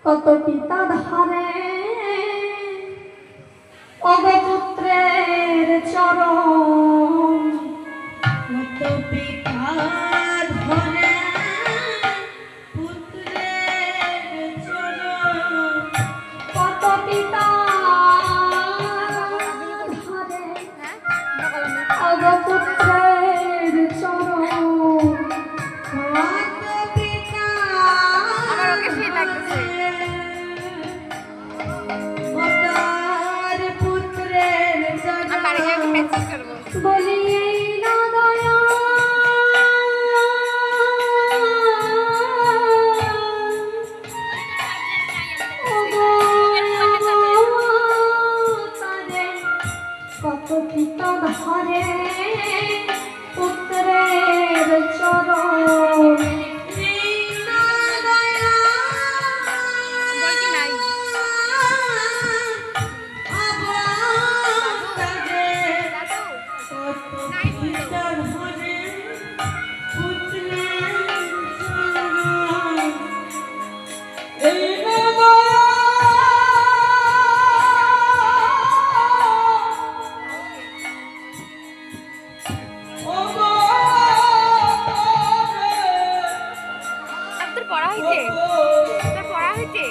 কত পিতা ধারে অগপুত্রের চরণ, কত পিতা ধরে পুত্রের চরণ, কত পিতা ধারে অগপুত্রের চরণ, কত পিতা ধরে পুত্রের চরণ, বলি এই না দয়া কত পিতা ধারে পুত্রের চরণ, পড়া হইতে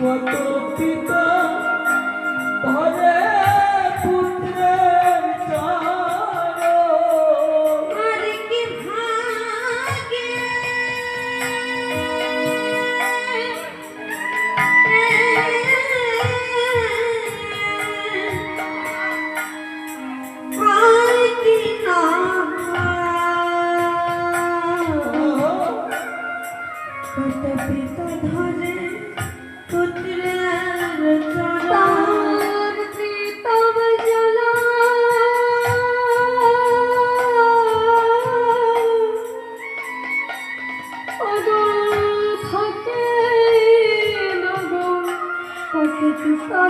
কত পিতা ধরে পুত্রের চরণ, আর কি ভাগ্যে আর কি না কত পিতা ধরে পুত্রের চরণ, প্রীতম জ্বালা ওগো থাকে না গো, কত পিতা